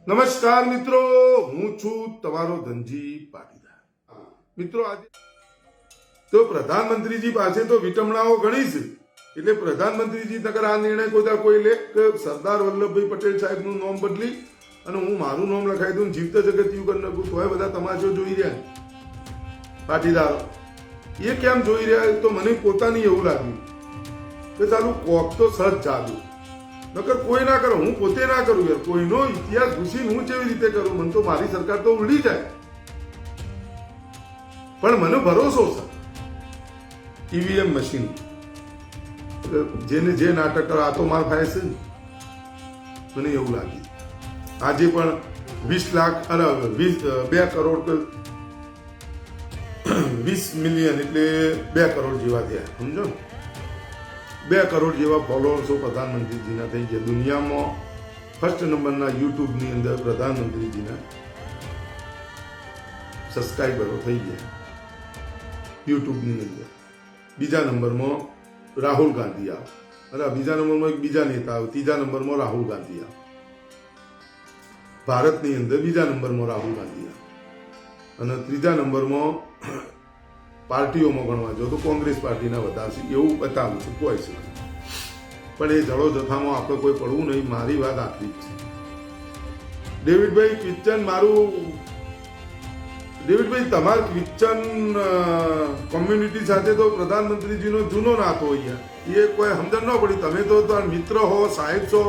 નમસ્કાર મિત્રો, હું છું તમારો ધનજી પાટીદાર. મિત્રો, આજે તો પ્રધાનમંત્રીજી પાસે તો વિટમણાઓ ઘણી છે. એટલે પ્રધાનમંત્રીજી નગર આ નિર્ણય કોઈ લે કે સરદાર વલ્લભભાઈ પટેલ સાહેબનું નામ બદલી અને હું મારું નામ લખાઈ દઉં, જીવત જગતિયું કરી નાખું, તોય બધા તમાશો જોઈ રહ્યા પાટીદારો. એ કેમ જોઈ રહ્યા તો મને પોતાની એવું લાગ્યું કે ચાલુ કોક તો સજ જાદુ નકર કોઈ ના કરો, હું પોતે ના કરું યાર. કોઈનો ઇતિહાસ ઘૂસીને હું કેવી રીતે કરું? મને તો મારી સરકાર તો ઉડી જાય. પણ મને ભરોસો છે ઈવીએમ મશીન જેને જે નાટક કરો આ તો માર થાય છે. મને એવું લાગ્યું આજે પણ 20 લાખ અને 2 કરોડ 20 મિલિયન એટલે 2 કરોડ જેવા થયા, સમજો. 2 કરોડ જેવા ફોલોઅર્સો પ્રધાનમંત્રીજીના થઈ ગયા. દુનિયામાં ફર્સ્ટ નંબરના યુટ્યુબની અંદર પ્રધાનમંત્રીજીના સબસ્ક્રાઈબરો થઈ ગયા યુટ્યુબની અંદર. બીજા નંબરમાં રાહુલ ગાંધી આવે, અને બીજા નંબરમાં એક બીજા નેતા આવે, ત્રીજા નંબરમાં રાહુલ ગાંધી આવે. ભારતની અંદર બીજા નંબરમાં રાહુલ ગાંધી આવે, અને ત્રીજા નંબરમાં પાર્ટીઓમાં ગણવા જો તો કોંગ્રેસ પાર્ટીના વધારશે એવું બતાવું છું. કોઈ છે પણ એ જળો જથ્થામાં આપણે કોઈ પડવું નહીં. મારી વાત આટલી જ છે. ડેવિડભાઈ ક્રિશ્ચન ડેવિડભાઈ તમારા ક્રિશ્ચન કોમ્યુનિટી સાથે તો પ્રધાનમંત્રીજીનો જૂનો નાતો હોય. એ કોઈ સમજણ ન પડી. તમે તો મિત્ર હો, સાહેબ છો,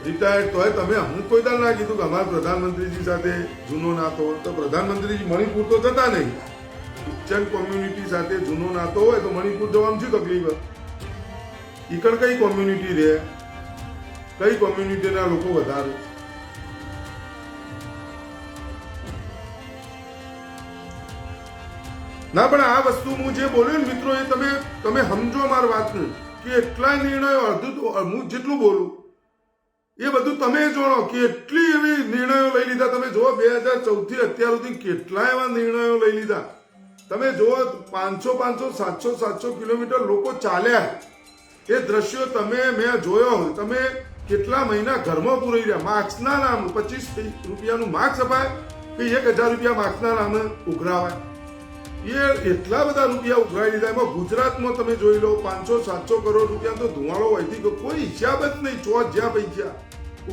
રિટાયર્ડ, તોય તમે હું કોઈ દાલ ના કીધું કે અમારા પ્રધાનમંત્રીજી સાથે જૂનો નાતો હોય. તો પ્રધાનમંત્રીજી મણિપુર તો જતા નહીં. ક્રિશ્ચન કોમ્યુનિટી સાથે જૂનો નાતો હોય તો મણિપુર જવાનું શું તકલીફ? ઈકણ કઈ કોમ્યુનિટી રહે, કઈ કોમ્યુનિટીના લોકો વધારે? ના, પણ આ વસ્તુ હું જે બોલ્યો ને મિત્રો, એ તમે સમજો મારી વાતને કે એટલા નિર્ણયો અડધું હું જેટલું બોલું એ બધું તમે જાણો કે એટલી એવી નિર્ણયો લઈ લીધા. તમે જુઓ 2014 થી અત્યાર સુધી કેટલા એવા નિર્ણયો લઈ લીધા. તમે જુઓ 500 700 કિલોમીટર લોકો ચાલ્યા. એ દ્રશ્યો મેં જોયો. તમે કેટલા મહિના ઘરમાં પૂરી રહ્યા. માર્ક્સના નામ 25 રૂપિયાનું માર્ક્સ અપાય કે 1000 રૂપિયા માર્ક્સના નામે ઉઘરાવાય. એ એટલા બધા રૂપિયા ઉઘરાઈ લીધા. એમાં ગુજરાતમાં તમે જોઈ લો 500-700 કરોડ રૂપિયા તો ધુવાળો હોયથી કોઈ હિસાબ જ નહીં. ચોથ જ્યાં પૈસા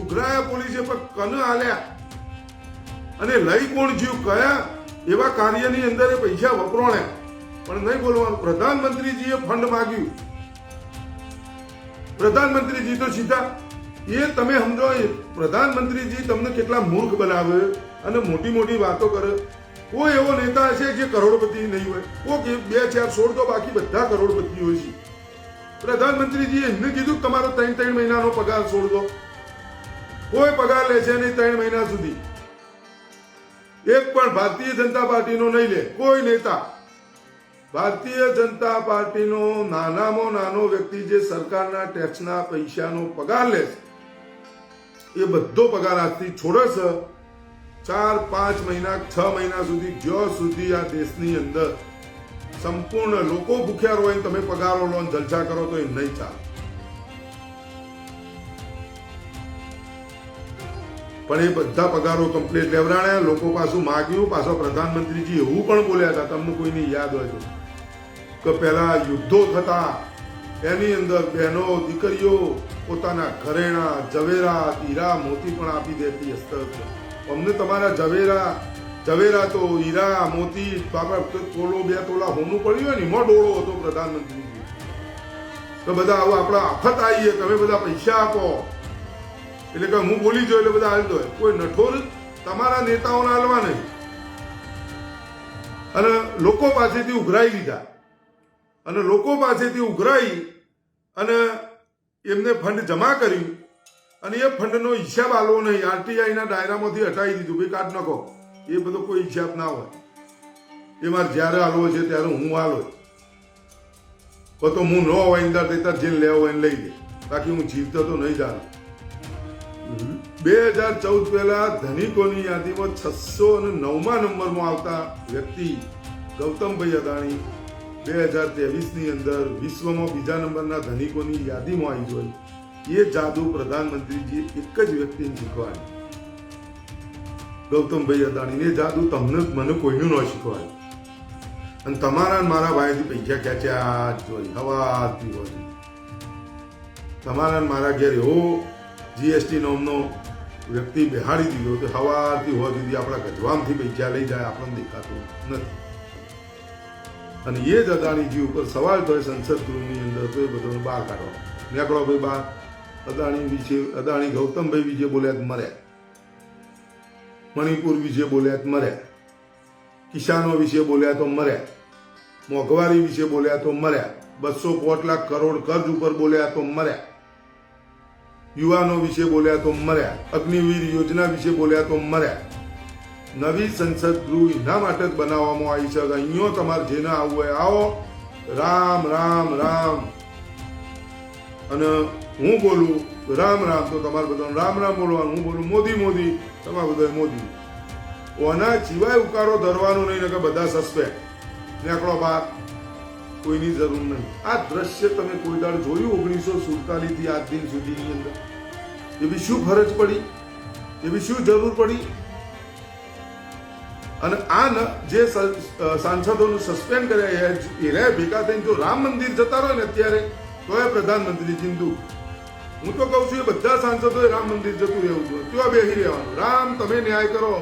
ઉઘરાયા પોલીસે પણ કન આલ્યા. અને લઈ કોણ જીવ કયા એવા કાર્યની અંદર એ પૈસા વપરાણ્યા. પણ નહીં બોલવાનું. પ્રધાનમંત્રીજીએ ફંડ માગ્યું. પ્રધાનમંત્રીજી તો સીધા એ તમે સમજો, પ્રધાનમંત્રીજી તમને કેટલા મૂર્ખ બનાવે અને મોટી મોટી વાતો કરે. કોઈ એવો નેતા હશે જે કરોડપતિ નહીં હોય? કોઈ 2-4 છોડ દો, બાકી બધા કરોડપતિ હોય છે. પ્રધાનમંત્રીજીએ એમને કીધું કે તમારો 3 મહિનાનો પગાર છોડ દો. કોઈ પગાર લે છે નહીં 3 મહિના સુધી. એક પણ ભારતીય જનતા પાર્ટીનો નહીં લે કોઈ નેતા. ભારતીય જનતા પાર્ટીનો નાનામાં નાનો વ્યક્તિ જે સરકારના ટેક્સના પૈસાનો પગાર લે છે એ બધો પગાર આજથી છોડે છે. 4-5 મહિના 6 મહિના સુધી, જ્યાં સુધી આ દેશની અંદર સંપૂર્ણ લોકો ભૂખ્યા હોય, તમે પગારો લો જલસા કરો તો એ નહીં ચાલે. પણ એ બધા પગારો કમ્પ્લીટ લેવડાણ્યા. લોકો પાછું માગ્યું. પાછો પ્રધાનમંત્રીજી એવું પણ બોલ્યા હતા, તમને કોઈની યાદ હોય તો, કે પહેલા યુદ્ધો થતા એની અંદર બહેનો દીકરીઓ પોતાના ઘરેણા ઝવેરા હીરા મોતી પણ આપી દેતી. અસ્તર અમને તમારા ઝવેરા તો હીરા મોતી બાબા તોલો 2 તોલા હોનું પડ્યું હોય ને એમાં ડોળો હતો પ્રધાનમંત્રીજી. તો બધા આવું આપણા આફત આવીએ, તમે બધા પૈસા આપો એટલે કે હું બોલી જો એટલે બધા હાલ દો. કોઈ નઠોર તમારા નેતાઓને હાલવા નહીં. અને લોકો પાસેથી ઉઘરાઈ લીધા. અને લોકો પાસેથી ઉઘરાઈ અને એમને ફંડ જમા કર્યું. અને એ ફંડનો હિસાબ આલવો નહીં. આરટીઆઈના દાયરામાંથી હટાવી દીધું. ભાઈ કાઢ નાખો. એ બધો કોઈ હિસાબ ના હોય. એ મારે જ્યારે હાલવો છે ત્યારે હું હાલો. તો હું ન હોય અંદર દેતા જેને લેવો હોય એને લઈ લે. બાકી હું જીવતો તો નહીં જાણું. 2014 પહેલા ધનિકોની યાદીમાં 609મા નંબરમાં આવતા વ્યક્તિ ગૌતમભાઈ અદાણી 2023ની અંદર વિશ્વમાં બીજા નંબરના ધનિકોની યાદીમાં આવી જોઈ. એ જાદુ પ્રધાનમંત્રીજીએ એક જ વ્યક્તિને શીખવાડ્યું. ગૌતમભાઈ અદાણી એ જાદુ તમને મને કોઈનું ન શીખવાડ્યું. અને તમારા મારા ભાઈથી પૈસા ખેંચ્યા જ જોઈ હવાથી હોય. તમારા મારા ઘેર એવો જીએસટી નોમનો વ્યક્તિ બેહાડી દીધો તો હવારથી હોવા દીધી આપણા ગજવામથી પૈસા લઈ જાય આપણને દેખાતું નથી. અને એ જ અદાણીજી ઉપર સવાલ થયો સંસદ ગૃહની અંદર તો એ બધો બહાર કાઢો નીકળો ભાઈ બહાર. અદાણી વિશે અદાણી ગૌતમભાઈ વિશે બોલ્યા જ મર્યા, મણિપુર વિશે બોલ્યા જ મર્યા, કિસાનો વિશે બોલ્યા તો મર્યા, મોંઘવારી વિશે બોલ્યા તો મર્યા, 205 લાખ કરોડ કર્જ ઉપર બોલ્યા તો મર્યા, યુવાનો વિશે બોલ્યા તો મર્યા, અગ્નિવીર યોજના વિશે બોલ્યા તો મર્યા. નવી સંસદ ગૃહ એના માટે જ બનાવવામાં આવી છે. અહીંયા તમારે જેને આવવું હોય આવો. રામ રામ રામ. અને હું બોલું રામ રામ તો તમારે બધાને રામ રામ બોલવાનું. હું બોલું મોદી મોદી તમારે બધા મોદી. ઓના સિવાય ઉકાળો ધરવાનો નહીં કે બધા સસ્પેન્ડ નીકળો બહાર. કોઈની જરૂર નહીં. આ દ્રશ્ય તમે કોઈ દાડ જોયું 1947 થી આજ દિન સુધીની અંદર? એવી શું ફરજ પડી? એવી શું જરૂર પડી? અને આ જે સાંસદોનું સસ્પેન્ડ કર્યા એ ભેગા થઈને જો રામ મંદિર જતા રહે ને અત્યારે તો એ પ્રધાનમંત્રી ચિંતુ. હું તો કઉ છું એ બધા સાંસદોએ રામ મંદિર જતું રહેવું જોઈએ, ત્યાં બેસી રહેવાનું. રામ તમે ન્યાય કરો.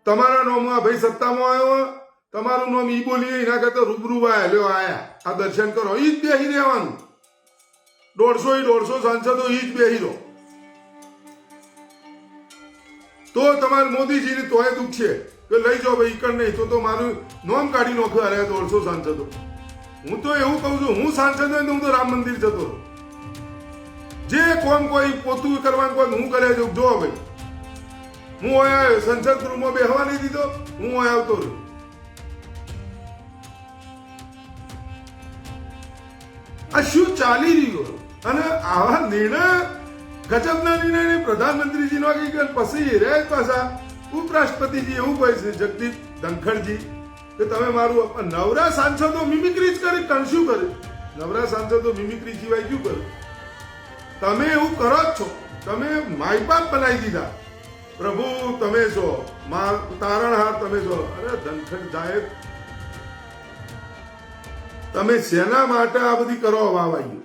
તમારા નોમમાં ભાઈ સત્તામાં આવ્યો, તમારું નામ ઈ બોલીએ એના કરતા રૂબરૂ આયા આ દર્શન કરો. ઈ જ બેસી રહેવાનું. 150 સાંસદો ઈ જ બેસી રહો. તો તમારે મોદીજીને તોય દુઃખ છે કે લઈ જાઓ ભાઈ ઈકડ નહીં તો મારું નોમ કાઢી નાખો. અરે 150 સાંસદો. હું તો એવું કહું છું, હું સાંસદ હોય તો હું તો રામ મંદિર જતો રહું. જે કોમ કોઈ પોતું કરવાનું કોઈ હું કરે જો ભાઈ હું હોય સંસદ ગૃહમાં બેહવા નહીં દીધો, હું હોય આવતો રહ્યો. આ શું ચાલી રહ્યું? અને આવા નિર્ણય ગજબના નિર્ણય પ્રધાનમંત્રીજીનો પછી રે પાછા ઉપરાષ્ટ્રપતિજી એવું કહે છે જગદીપ ધનખડજી કે તમે મારું નવરા સાંસદો મિમિક્રી જ કરે. કણ શું કરે? નવરા સાંસદો મિમિક્રી સિવાય શું કરે? તમે એવું કરો જ છો. તમે માયબાપ બનાવી દીધા. પ્રભુ તમે છો, તારણહાર તમે છો. અરે ધનખડ સાહેબ તમે શેના માટે આ બધી કરો? વાવાયું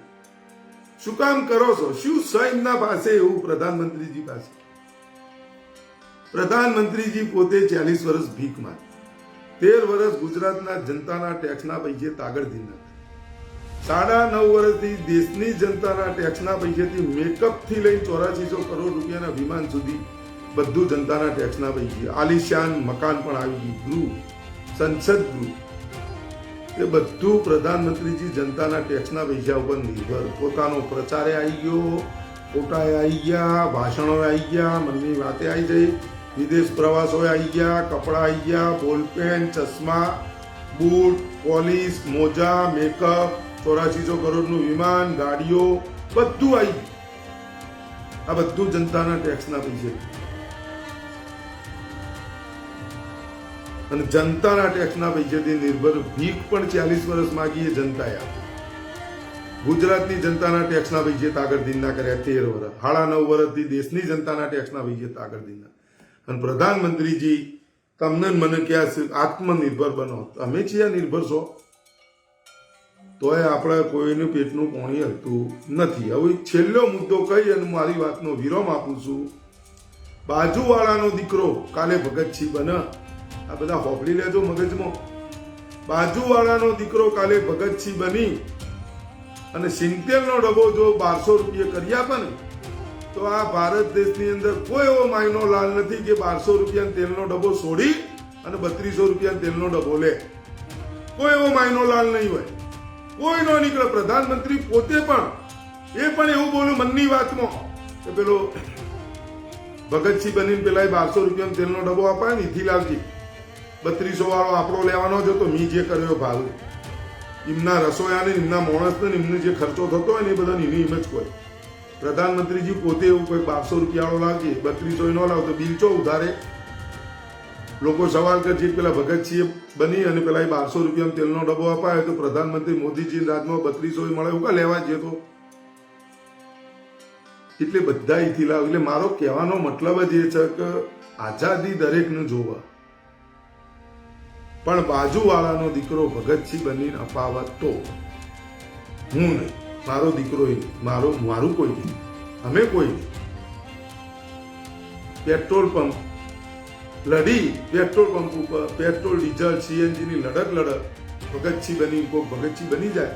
શું કામ કરો છો? શું સૈન્યના પાસે એવું પ્રધાનમંત્રીજી પાસે? પ્રધાનમંત્રીજી પોતે 40 વર્ષ ભીખ માંગે, 13 વર્ષ ગુજરાતના જનતાના ટેક્સના પૈસે તાગડધી નાખે, 9.5 વર્ષથી દેશની જનતાના ટેક્સના પૈસેથી મેકઅપ થી લઈને 8400 કરોડ રૂપિયાના વિમાન સુધી બધું જનતાના ટેક્સના પૈસે. આલિશાન મકાન પણ આવી ગયું. ગૃહ, સંસદ ગૃહ એ બધું પ્રધાનમંત્રીજી જનતાના ટેક્સના પૈસા ઉપર નિર્ભર. પોતાનો પ્રચારે આવી ગયો, ફોટાએ આવી ગયા, ભાષણો આવી ગયા, મનની વાતે આવી જઈ, વિદેશ પ્રવાસો આવી ગયા, કપડા આવી ગયા, બોલપેન, ચશ્મા, બૂટ, પોલીસ, મોજા, મેકઅપ, 8400 કરોડનું વિમાન, ગાડીઓ બધું આવી ગયું. આ બધું જનતાના ટેક્સના પૈસે. અને જનતાના ટેક્સના પૈસેથી નિર્ભર ભીખ પણ 40 વર્ષ માગી એ જનતાએ આપી. ગુજરાતની જનતાના ટેક્સના પૈસે તાગડધીના કર્યા 13 વર્ષ. 9.5 વર્ષથી દેશની જનતાના ટેક્સના પૈસે તાગડધીના. અને પ્રધાનમંત્રીજી તમને મને ક્યાં આત્મનિર્ભર બનો. અમે છીએ નિર્ભર છો તોય આપણે કોઈનું પેટનું પાણી હલતું નથી. હવે છેલ્લો મુદ્દો કહી અને મારી વાતનો વિરામ આપું છું. બાજુવાળાનો દીકરો કાલે ભગતસિંહ બને. આ બધા હોપડી લેજો મગજમાં. બાજુવાળાનો દીકરો કાલે ભગતસિંહ બની અને 70 નો ડબ્બો જો 1200 રૂપિયા કરી આપે ને તો આ ભારત દેશની અંદર કોઈ એવો માયનો લાલ નથી કે 1200 રૂપિયાનો તેલનો ડબ્બો છોડી અને 3200 રૂપિયાનો તેલનો ડબ્બો લે. કોઈ એવો માયનો લાલ નહીં હોય. કોઈ નો નીકળે. પ્રધાનમંત્રી પોતે પણ એવું બોલું મનની વાતમાં કે પેલો ભગતસિંહ બનીને પેલા 1200 રૂપિયાનો તેલનો ડબ્બો અપાય ને એથી લાવજી. 3200 વાળો આપણો લેવાનો છે તો મી જે કર્યો ભાવ એમના રસોયાને એમના માણસને એમને જે ખર્ચો થતો હોય ને એ બધાની એની હિંમત કોઈ. પ્રધાનમંત્રીજી પોતે એવું કોઈ 1200 રૂપિયા વાળો લાવજે, 3200 નો લાવ તો બિલ ચો ઉધારે. લોકો સવાલ કરશે પેલા ભગતસિંહ બની અને પેલા 1200 રૂપિયાનો તેલનો ડબ્બો અપાય તો પ્રધાનમંત્રી મોદીજી રાજમાં 3200 મળે એવું કા લેવા જઈએ? તો એટલે બધા અહીંથી લાવ. એટલે મારો કહેવાનો મતલબ જ એ છે કે આઝાદી દરેકને જોવા, પણ બાજુવાળાનો દીકરો ભગતસિંહ બનીને અપાવત તો હું નહીં, મારો દીકરો મારું કોઈ નહીં, અમે કોઈ નહીં. પેટ્રોલ પંપ લડી, પેટ્રોલ પંપ ઉપર પેટ્રોલ ડીઝલ સીએનજી ની લડત ભગતસિંહ બની જાય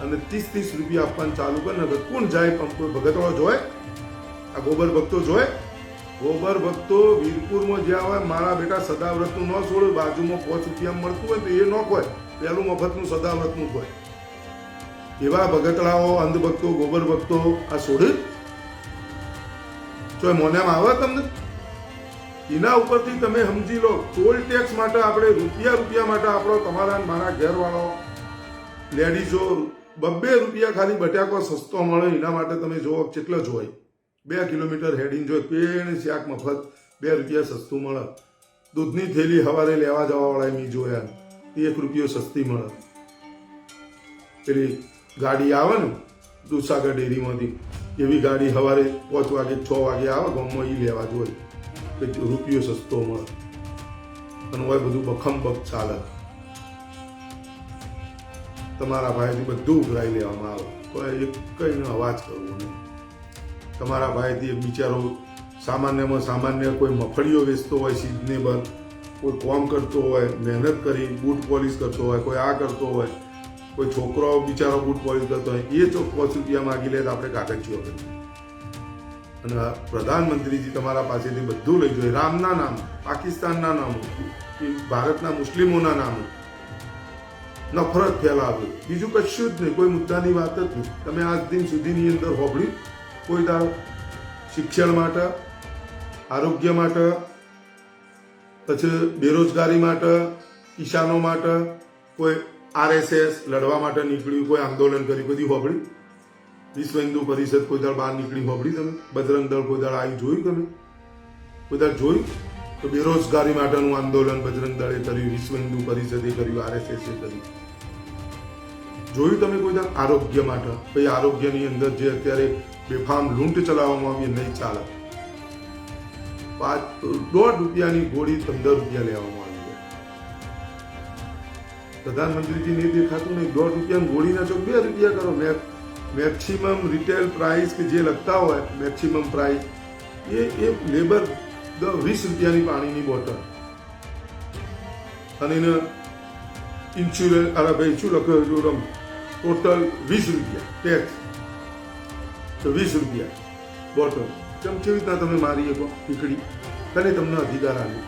અને 30 રૂપિયા આપવાનું ચાલુ કરે ને કોણ જાય પંપ? ભગતવાળો જોય? આ ગોબર ભક્તો જોય? ગોબર ભક્તો વીરપુરમાં જ્યાં હોય, મારા બેટા સદાવ્રતનું ન છોડે, બાજુમાં 5 રૂપિયા મળતું હોય તો એ ન ખોય, પેલું મફતનું સદાવ્રતનું ખોય. એવા ભગતડાઓ, અંધભક્તો, ગોબર ભક્તો આ છોડે? જો મોનામાં આવે તમને? એના ઉપરથી તમે સમજી લો, ટોલ ટેક્સ માટે આપણે રૂપિયા માટે આપણો તમારા મારા ઘરવાળો લેડીઝો 2 રૂપિયા ખાલી બટાકો સસ્તો મળે એના માટે તમે જુઓ કેટલો જોઈ 2 કિલોમીટર હેડીને જોઈ પેણ શાક મફત 2 રૂપિયા સસ્તું મળે. દૂધની થેલી સવારે લેવા જવા વાળા મેં જોયા 1 રૂપિયો સસ્તી મળે. પેલી ગાડી આવે ને દૂધસાગર ડેરીમાંથી, એવી ગાડી સવારે 5 વાગે 6 વાગે આવે ગામમાં, એ લેવા જોઈએ કે રૂપિયો સસ્તો મળે. અને હોય બધું બખમ ચાલે. તમારા ભાઈથી બધું ઉઘરાઈ લેવામાં આવે, કોઈ એક કઈનો અવાજ કરવો નહીં. તમારા ભાઈથી એક બિચારો સામાન્ય કોઈ મફળીઓ વેચતો હોય, સિઝનેબલ કોઈ કામ કરતો હોય, મહેનત કરી બૂટ પોલિશ કરતો હોય, કોઈ આ કરતો હોય, કોઈ છોકરો બિચારો બૂટ પોલિશ કરતો હોય, એ જો 5 રૂપિયા માગી લે તો આપણે કાગળિયો કરીએ. અને પ્રધાનમંત્રીજી તમારા પાસેથી બધું લઈ જોઈએ, રામના નામ, પાકિસ્તાનના નામ, ભારતના મુસ્લિમોના નામ, નફરત ફેલાવે, બીજું કશું જ નહીં, કોઈ મુદ્દાની વાત જ નહીં. તમે આજ દિન સુધીની અંદર હોબળ્યું કોઈ દાડો શિક્ષણ માટે, આરોગ્ય માટે, પછી બેરોજગારી માટે, કિસાનો માટે કોઈ RSS લડવા માટે નીકળ્યું, કોઈ આંદોલન કર્યું, બધી હોબળી? વિશ્વ હિન્દુ પરિષદ કોઈ દાડ બહાર નીકળી હોબળી તમે? બજરંગ દળ કોઈ દાડ આવી જોયું તમે? કોઈ દાડ જોયું? તો બેરોજગારી માટેનું આંદોલન બજરંગ દળે કર્યું, વિશ્વ હિન્દુ પરિષદે કર્યું, RSS એ કર્યું. જોયું તમે કોઈ દાડ? આરોગ્ય માટે ભાઈ, આરોગ્યની અંદર જે અત્યારે બેફામ લૂંટ ચલાવવામાં આવી નહીં ચાલે. 1.5 રૂપિયાની ગોળી 15 રૂપિયા લેવામાં આવી છે. પ્રધાનમંત્રીજી ને દેખાતું નહીં, 1.5 રૂપિયાની ગોળીના ચોક 2 રૂપિયા કરો. મેક્સિમમ રિટેલ પ્રાઇસ કે જે લખતા હોય મેક્સિમમ પ્રાઇસ એ લેબર 20 રૂપિયાની પાણીની બોટલ, અને એને ઇન્સ્યોરન્સ અરે ભાઈ શું લખ્યું ટોટલ 20 રૂપિયા ટેક્સ, તો 20 રૂપિયા બોટલ. કેમ કેવી રીતના તમે મારી શકો પીકડી? તને તમને અધિકાર આપ્યો.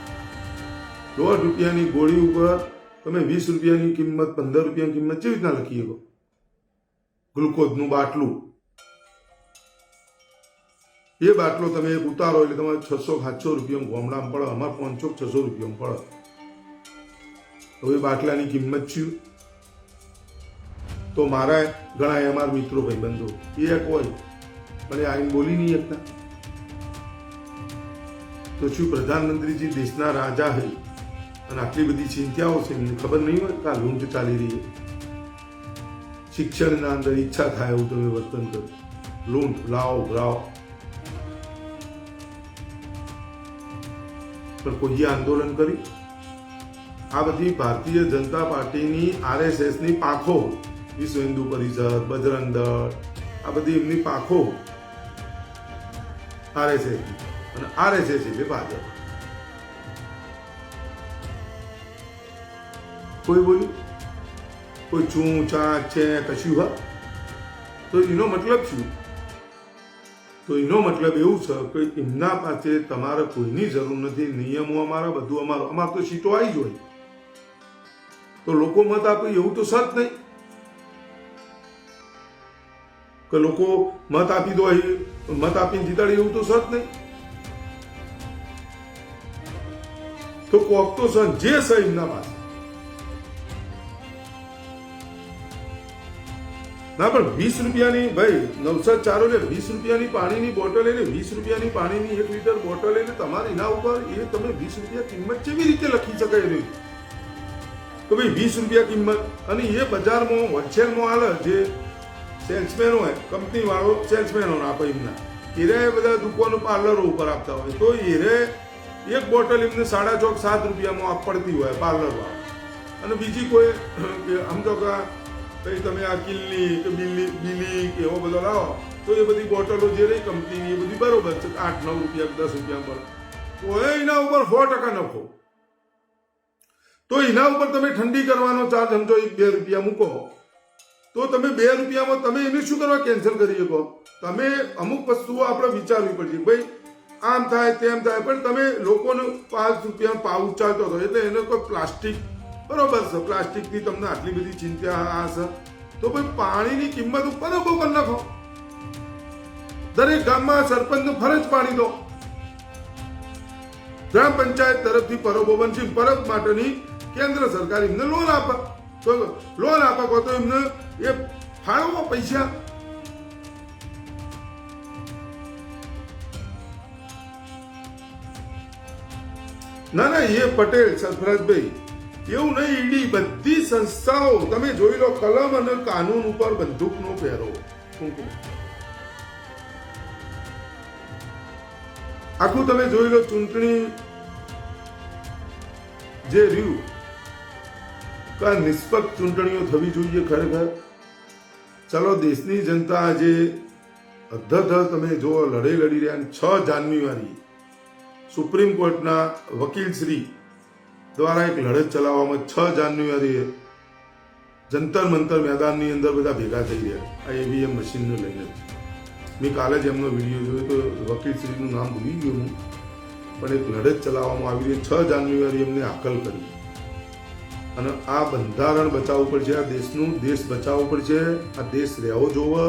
1.5 રૂપિયાની ગોળી ઉપર તમે 20 રૂપિયાની કિંમત, 15 રૂપિયાની કિંમત કેવી રીતના લખી શકો? ગ્લુકોઝનું બાટલું, એ બાટલો તમે એક ઉતારો એટલે તમારે 600-700 રૂપિયા ગામડામાં પડે, અમારે 500-600 રૂપિયામાં પડે. હવે બાટલાની કિંમત શું? તો મારા ઘણા અમારા મિત્રો ભાઈબંધો એક હોય મને આવીને બોલી નહીં શકતા. તો શું પ્રધાનમંત્રીજી દેશના રાજા છે અને આટલી બધી ચિંતાઓ છે, એમને ખબર નહીં હોય કે આ લૂંટ ચાલી રહી છે? શિક્ષણના અંદર ઈચ્છા થાય એવું તમે વર્તન કરો, લૂંટ લાવો ભરાવો, પણ કોઈ આંદોલન કરી? આ બધી ભારતીય જનતા પાર્ટીની RSS ની પાંખો, વિશ્વ હિન્દુ પરિષદ, બજરંગ દળ, આ બધી એમની પાંખો RSS, અને RSS એટલે ભાજપ. કોઈ બોલ્યું? કોઈ ચૂં ચાંચ છે કશું હા? તો એનો મતલબ શું? તો એનો મતલબ એવું છે કે એમના પાસે તમારે કોઈની જરૂર નથી. નિયમો અમારા, બધું અમારું. અમારે તો સીટો આવી જ હોય, તો લોકો મત આપે એવું તો સત નહીં કે લોકો મત આપી દો, મત આપીને જીતાડે એવું તો સત નહીં. તો કોક તો સન જે છે એમના પાસે ના. પણ 20 રૂપિયાની ભાઈ નવસાદ ચારો લે, 20 રૂપિયાની પાણીની બોટલ એને, 20 રૂપિયાની પાણીની 1 લીટર બોટલ એને તમારે એના ઉપર એ તમે 20 રૂપિયા કિંમત કેવી રીતે લખી શકાય એની? તો ભાઈ 20 રૂપિયા કિંમત, અને એ બજારમાં હોલસેલમાં હાલે, જે સેલ્સમેન હોય, કંપની વાળો સેલ્સમેનો આપે એમના એરે બધા દુકાનો પાર્લરો ઉપર આપતા હોય તો એરે એક બોટલ એમને 6.5-7 રૂપિયામાં પડતી હોય પાર્લરમાં, અને બીજી કોઈ સમજો કે ભાઈ તમે આ કિલ્લી કે બિલી કે એવો બધો લાવો તો એ બધી બોટલો જે રહી કંપનીની એ બધી બરોબર છે, 8-9 રૂપિયા 10 રૂપિયા પર, તો એના ઉપર 100% નફો. તો એના ઉપર તમે ઠંડી કરવાનો ચાર્જ સમજો 1-2 રૂપિયા મૂકો તો તમે 2 રૂપિયામાં તમે એને શું કરવા કેન્સલ કરી શકો? તમે અમુક વસ્તુઓ આપણે વિચારવી પડશે, ભાઈ આમ થાય તેમ થાય, પણ તમે લોકોને 5 રૂપિયા પાઉચ ચાલતો હતો એટલે એને કોઈ પ્લાસ્ટિક બરોબર છે, પ્લાસ્ટિકની તમને આટલી બધી ચિંતા આ છે તો ભાઈ પાણીની કિંમત ઉપર બહુ કરી નાખો. દરેક ગામમાં સરપંચને ફરજ પાડી દો, ગ્રામ પંચાયત તરફથી પરબો બનશે, પરબ માટેની કેન્દ્ર સરકાર એમને લોન આપે, તો લોન આપે તો એમને એ ફાળવો પૈસા. ના એ પટેલ સરફરાજભાઈ એવું નહીં, ઈડી બધી સંસ્થાઓ તમે જોઈ લો, કલમ અને કાનૂન ઉપર બંદૂકનો પહેરો, આખું તમે જોઈ લો. ચૂંટણી જે રહ્યું કે નિષ્પક્ષ ચૂંટણીઓ થવી જોઈએ ખરેખર. ચલો દેશની જનતા આજે અધ્ધર તમે જો લડી રહ્યા. 6 જાન્યુઆરી સુપ્રીમ કોર્ટના વકીલશ્રી દ્વારા એક લડત ચલાવવામાં 6 જાન્યુઆરીએ જંતર મંતર મેદાનની અંદર બધા ભેગા થઈ રહ્યા આ ઈવીએમ મશીનને લઈને. મેં કાલે જ એમનો વિડીયો જોયો તો વકીલશ્રીનું નામ ભૂલી ગયો હું, પણ એક લડત ચલાવવામાં આવી રહી. 6 જાન્યુઆરી એમને હાકલ કરી અને આ બંધારણ બચાવવું પડશે, આ દેશનું દેશ બચાવવું પડશે, આ દેશ રહેવો જોવે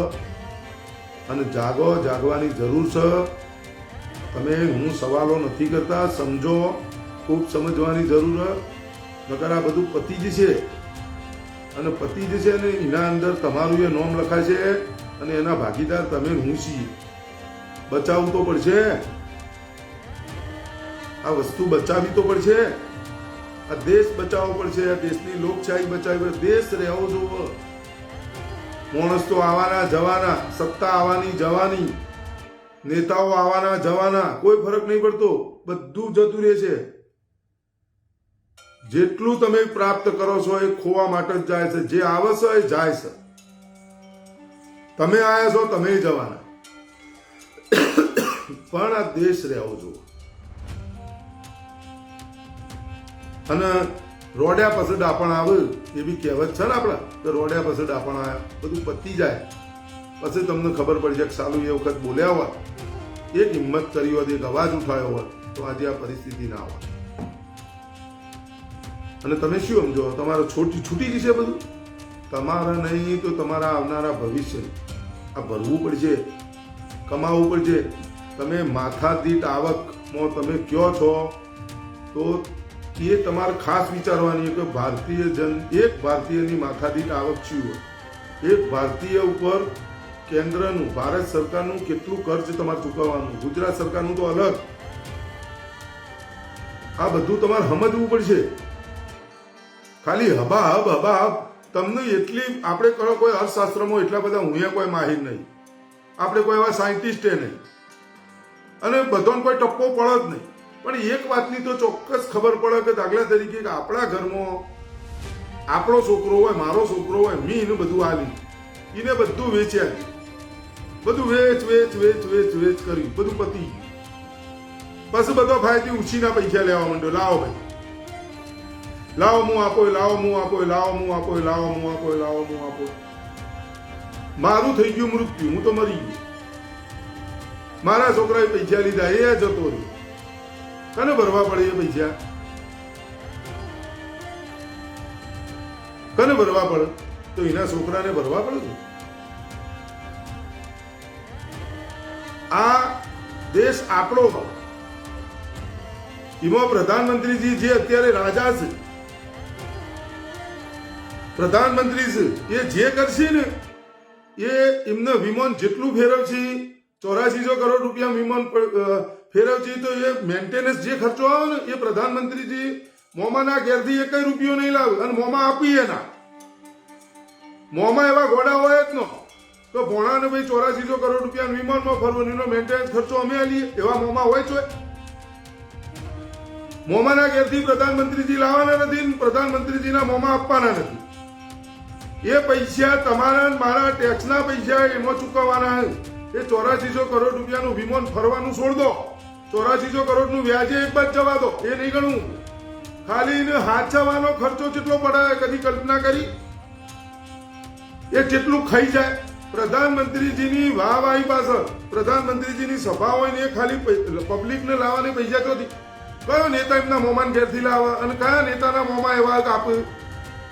અને જાગવાની જરૂર છે. તમે હું સવાલો નથી કરતા, સમજો, ખૂબ સમજવાની જરૂર, નકર આ બધું પતી જશે અને પતી જશે અને એના અંદર તમારું એ નોમ લખાય છે અને એના ભાગીદાર તમે હું છીએ. બચાવવું તો પડશે, આ વસ્તુ બચાવવી તો પડશે, આ દેશ બચાવવો પડશે, આ દેશની લોકશાહી બચાવવી, દેશ રહેવો જોવો. માણસ તો આવવાના જવાના, સત્તા આવવાની જવાની, નેતાઓ આવવાના જવાના, કોઈ ફરક નહીં પડતો, બધું જતું રહે છે. જેટલું તમે પ્રાપ્ત કરો છો એ ખોવા માટે જ જાય છે, જે આવે છે એ જાય છે. તમે આવ્યા છો, તમે જવાના, પણ આ દેશ રહેવો જોવો. અને રોડ્યા પછી ડાપણ આવે એવી કહેવત છે ને આપણા, તો રોડ્યા પછી ડાપણ આવ્યા, બધું પતી જાય પછી તમને ખબર પડશે કે સાલું એ વખત બોલ્યા હોત, એક હિંમત કરી હોત, એક અવાજ ઉઠાવ્યો હોત તો આજે આ પરિસ્થિતિ ના હોત. અને તમે શું સમજો, તમારો છૂટી જશે બધું, તમારા નહીં તો તમારા આવનારા ભવિષ્ય આ ભરવું પડશે, કમાવવું પડશે. તમે માથાદીઠ આવકમાં તમે કયો છો તો એ તમારે ખાસ વિચારવાની કે એક ભારતીયની માથાદીઠ આવક શું હોય, એક ભારતીય ઉપર કેન્દ્રનું ભારત સરકારનું કેટલું કર્જ તમારે ચૂકવવાનું, ગુજરાત સરકારનું તો અલગ. આ બધું તમારે સમજવું પડશે. ખાલી હબા તમને એટલી આપણે કરો, કોઈ અર્થશાસ્ત્રમાં એટલા બધા હું કોઈ માહિર નહીં, આપણે કોઈ એવા સાયન્ટિસ્ટે નહીં અને બધાને કોઈ ટપ્પો પડે જ નહીં, પણ એક વાતની તો ચોક્કસ ખબર પડે કે દાખલા તરીકે કે આપણા ઘરમાં આપણો છોકરો હોય, મારો છોકરો હોય, મેં એને બધું આલી, એને બધું વેચ્યા, બધું વેચ કર્યું, બધું પતી ગયું. પછી બધો ફાયદી ઉછીના પૈસા લેવા માંડ્યો, લાવો ભાઈ, લાવો હું આપો, લાવો હું આપો, લાવો હું આપો, લાવો હું આપો, લાવો હું આપો. મારું થઈ ગયું મૃત્યુ, હું તો મરી ગયો. મારા છોકરાએ પૈસા લીધા, એ જતો રહ્યો. કને ભરવા પડે એ પૈસા? કને ભરવા પડે? તો એના છોકરાને ભરવા પડે. આ દેશ આપણો, એમાં પ્રધાનમંત્રીજી જે અત્યારે રાજા છે, પ્રધાનમંત્રી છે, એ જે કરશે ને એ એમને વિમાન જેટલું ફેરવશે, 8400 કરોડ રૂપિયા વિમાન ફેરવશે, તો એ મેન્ટેનન્સ જે ખર્ચો આવે ને એ પ્રધાનમંત્રીજી મોમાના ઘેરથી 1 રૂપિયો નહીં લાવે અને મોમાં આપીએ ના. મોમાં એવા ઘોડા હોય જ ન, તો તો ભોણાને ભાઈ 8400 કરોડ રૂપિયા વિમાનમાં ફરવાનો એનો મેન્ટેનન્સ ખર્ચો અમે આલીએ, એવા મોમાં હોય છે? મોમાના ઘેરથી પ્રધાનમંત્રીજી લાવવાના નથી, પ્રધાનમંત્રીજીના મોમાં આપવાના નથી. એ પૈસા તમારા મારા ટેક્સના પૈસા એમાં ચૂકવવાના. એ 8400 કરોડ રૂપિયાનું વિમાન ફરવાનું છોડ દો, 8400 કરોડનું વ્યાજે એક બાદ જવા દો, એ નહીં ગણવું. ખાલી એને હાચવાનો ખર્ચો કેટલો પડે કદી કલ્પના કરી? એ કેટલું ખાઈ જાય? પ્રધાનમંત્રીજીની વાહવાહી પાછળ, પ્રધાનમંત્રીજીની સભા હોય ને એ ખાલી પબ્લિકને લાવવાની પૈસા ચોથી. કયો નેતા એમના મોમાન ઘેરથી લાવે અને કયા નેતાના મોમાં એવા આપે?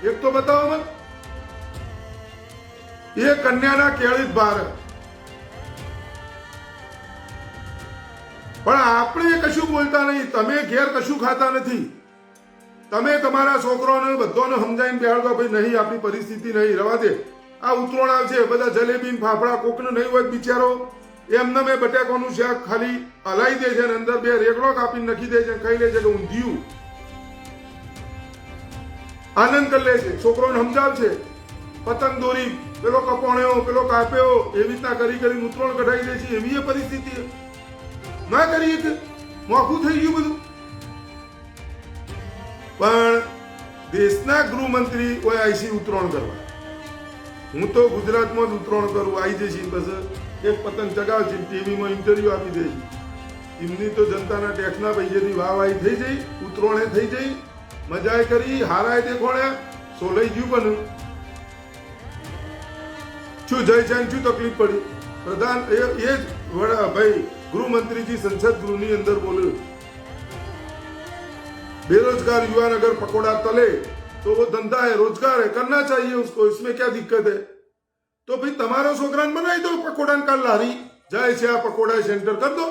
એક તો બતાવો મને. એ કન્યાના કેળિત ભારત. પણ આપણે કશું બોલતા નહીં. તમે ઘેર કશું ખાતા નથી. તમે તમારા છોકરાઓને બધાને સમજાવીને બેહાડો, ભાઈ નહીં આપણી પરિસ્થિતિ નહીં, રવા દે. આ ઉતરોણ આવશે, બધા જલેબી ફાફડા કોકને નહીં હોય બિચારો એમને મેં બટાકાનું શાક ખાલી હલાઈ દે છે અને અંદર 2 રેગડો કાપીને નાખી દે છે, ખાઈ લે છે કે ઊંધિયું. આનંદ કરી લે છે, છોકરોને સમજાવશે. પતંગ દોરી પેલો કપોણ્યો પેલો કાપ્યો એવી રીતના કરી કરીને ઉતરોણ કઢાઈ દે છે. એવી એ પરિસ્થિતિ ના કરીએ કે મોખું થઈ ગયું બધું. પણ દેશના ગૃહમંત્રી કોઈ આઈસી ઉતરોણ કરવા. હું તો ગુજરાતમાં જ ઉતરોણ કરું, આવી જઈશ પછી એક પતંગ ચગાવશે, ટીવીમાં ઇન્ટરવ્યુ આપી દઈશ. એમની તો જનતાના ટેક્સના પૈસાથી વાહવાહી થઈ જઈ, ઉતરોણે થઈ જઈ, મજાએ કરી, હારાએ દેખોણ્યા, સોલાઈ ગયું. પણ શું જય છે શું તકલીફ પડી? પ્રધાન એ જ વડા ભાઈ ગૃહમંત્રીજી સંસદ ગૃહની અંદર બોલ્યું, बेरोजगार युवा अगर पकौड़ा तले तो वो धंधा है, रोजगार है, करना चाहिए उसको, इसमें क्या दिक्कत है? तो भाई તમારો છોકરાને બનાવી દો પકોડા કા લારી, જાય છે આ પકોડા સેન્ટર कर दो.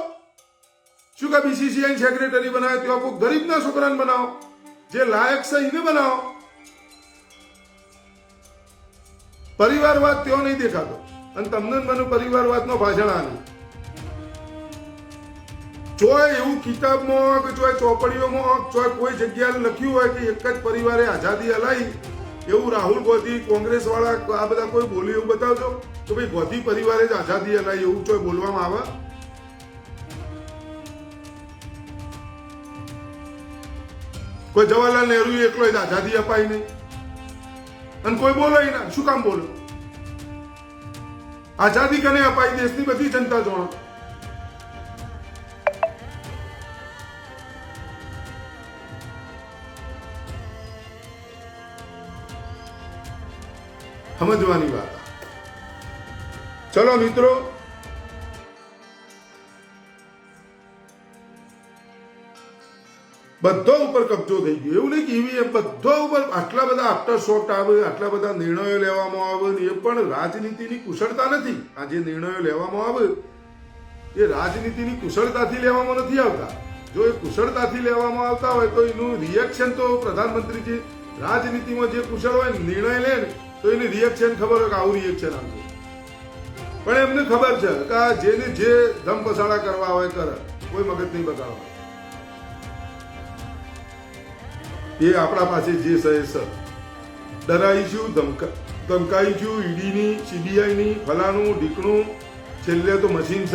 શું કા બીસીસીઆઈ સેક્રેટરી બનાવે? તો આપકો ગરીબના છોકરાને બનાવો, જે લાયક છે એને બનાવો. પરિવારવાદ ત્યો નહીં દેખાતો અને તમને મને પરિવારવાદનો ભાષણ આની ચોય એવું કિતાબમાં કે ચોય ચોપડીઓમાં ચોય કોઈ જગ્યાએ લખ્યું હોય કે એક જ પરિવારે આઝાદી અલાઈ, એવું રાહુલ ગાંધી કોંગ્રેસ વાળા આ બધા કોઈ બોલ્યું એવું બતાવજો તો ભાઈ ગાંધી પરિવારે જ આઝાદી અલાઈ એવું ચોય બોલવામાં આવે? કોઈ જવાહરલાલ નહેરુ એકલો જ આઝાદી અપાઈ નહીં અને કોઈ બોલાય ના. શું કામ બોલો? આઝાદી કને અપાઈ? દેશની બધી જનતા જોડો. સમજવાની વાત. ચલો મિત્રો, બધો ઉપર કબજો થઈ ગયો. એવું નહીં કે ઈવીએમ બધો ઉપર આટલા બધા આફ્ટર શોટ આવે, આટલા બધા નિર્ણયો લેવામાં આવે ને એ પણ રાજનીતિની કુશળતા નથી. આ જે નિર્ણયો લેવામાં આવે એ રાજનીતિની કુશળતાથી લેવામાં નથી આવતા. જો એ કુશળતાથી લેવામાં આવતા હોય તો એનું રિએક્શન તો પ્રધાનમંત્રીજી રાજનીતિમાં જે કુશળ હોય નિર્ણય લે ને તો એની રિએક્શન ખબર હોય કે આવું રિએક્શન આવશે. પણ એમને ખબર છે કે આ જેને જે ધમ પસાડા કરવા હોય કરે, કોઈ મગજ નહીં બગાડવા. એ આપણા પાસે જે છે ડરાઈશું, ધમકાઈશું, ઈડીની સીબીઆઈની ફલાણું ઢીકણું, છેલ્લે તો મશીન સચ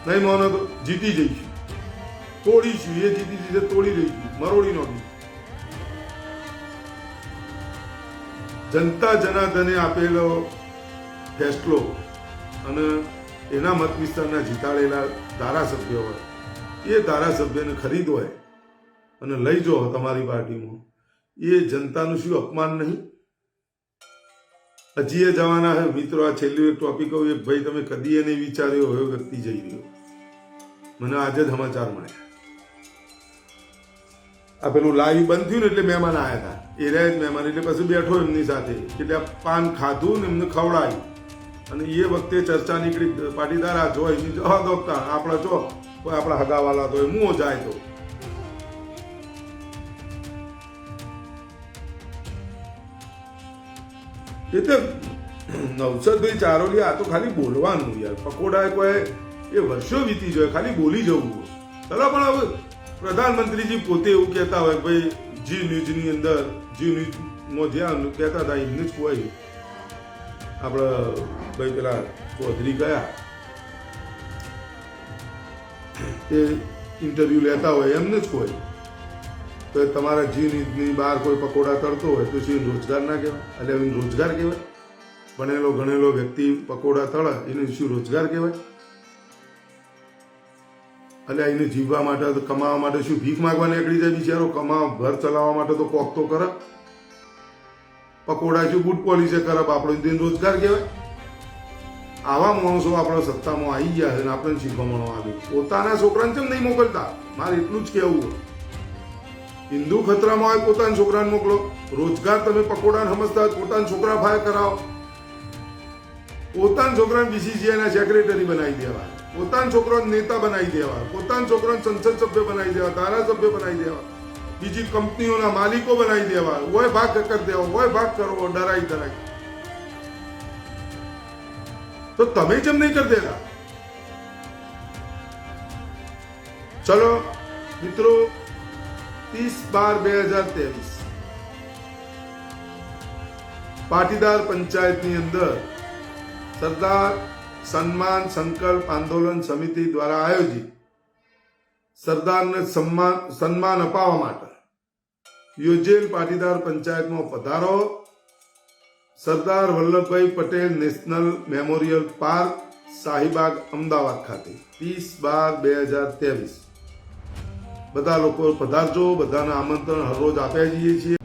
નહીં માનો તો જીતી જઈશું, તોડીશું. એ જીતી જીતે તોડી રહીશું, મરોડી નોંધી. જનતા જનાર્દને આપેલો ફેસલો અને એના મત વિસ્તારના જીતાડેલા ધારાસભ્યો હોય એ ધારાસભ્યને ખરીદવાય અને લઈ જાઓ તમારી પાર્ટીમાં, એ જનતાનું શું અપમાન નહીં? હજી એ જવાના હે મિત્રો. આ છેલ્લું એક ટોપિક કહું, એક ભાઈ તમે કદી એને વિચાર્યો હોય વ્યક્તિ જઈ રહ્યો, મને આજે જ સમાચાર મળ્યા. આ પેલું લાઈવ બંધ થયું ને એટલે મહેમાન આવ્યા હતા, એ રહ્યા જ મહેમાન, એટલે પછી બેઠો એમની સાથે, એટલે આ પાન ખાધું ને એમને ખવડાવ્યું અને એ વખતે ચર્ચા નીકળી પાટીદાર આ જો એની જવા દોખતા આપણા જો કોઈ આપણા હગાવાલા તો મુઓ જાય તો એટલે નવસદભાઈ ચારોલી આ તો ખાલી બોલવાનું યાર. પકોડા કોઈ એ વર્ષો વીતી જાય, ખાલી બોલી જવું. ચલો પણ હવે પ્રધાનમંત્રીજી પોતે એવું કહેતા હોય ભાઈ જી ન્યૂઝની અંદર, જી ન્યૂઝમાં જ્યાં કહેતા હતા એમને જ કોઈ આપણે ભાઈ પેલા ચૌધરી ગયા એ ઇન્ટરવ્યુ લેતા હોય એમને જ કોઈ તો તમારા જીની બહાર કોઈ પકોડા તળતો હોય તો શું રોજગાર ના કહેવાય? એટલે એને રોજગાર કહેવાય? ભણેલો ગણેલો વ્યક્તિ પકોડા તળે એને શું રોજગાર કહેવાય? એટલે એને જીવવા માટે તો કમાવા માટે શું ભીખ માગવા નીકળી જાય બિચારો? કમાવા ઘર ચલાવવા માટે તો કોક તો કરે. પકોડા શું બૂટ પોલીસે કરે આપણો દિન રોજગાર કહેવાય? આવા માણસો આપણા સત્તામાં આવી ગયા છે અને આપણને શીખવાડવામાં આવ્યું. પોતાના છોકરાને કેમ નહીં મોકલતા? મારે એટલું જ કહેવું. હિન્દુ ખતરામાં હોય પોતાના છોકરાને મોકલો. રોજગાર તમે પકોડાને સમજતા હોય પોતાના છોકરા ફાય કરાવો. પોતાના છોકરાને બીસીસીઆઈના સેક્રેટરી બનાવી દેવા, પોતાના છોકરાને નેતા બનાવી દેવા, પોતાના છોકરાને સંસદ સભ્ય બનાવી દેવા, ધારાસભ્ય બનાવી દેવા, બીજી કંપનીઓના માલિકો બનાવી દેવા, હોય ભાગ કરી દેવા, હોય ભાગ કરવો, ડરાઈ. તો તમે જેમ નહીં કરી દેતા. ચલો મિત્રો, 30/12/2023 પાટીદાર પંચાયતની અંદર સરદાર સન્માન સંકલ્પ આંદોલન સમિતિ દ્વારા આયોજિત સરદારને સન્માન અપાવવા માટે યોજેલ પાટીદાર પંચાયતમાં પધારો. Sardar Vallabhbhai Patel national memorial park, Shahibaug, Ahmedabad ખાતે 30/12/2023 બધા લોકો પધારજો. બધાને આમંત્રણ હરરોજ આપ્યા જઈએ છીએ.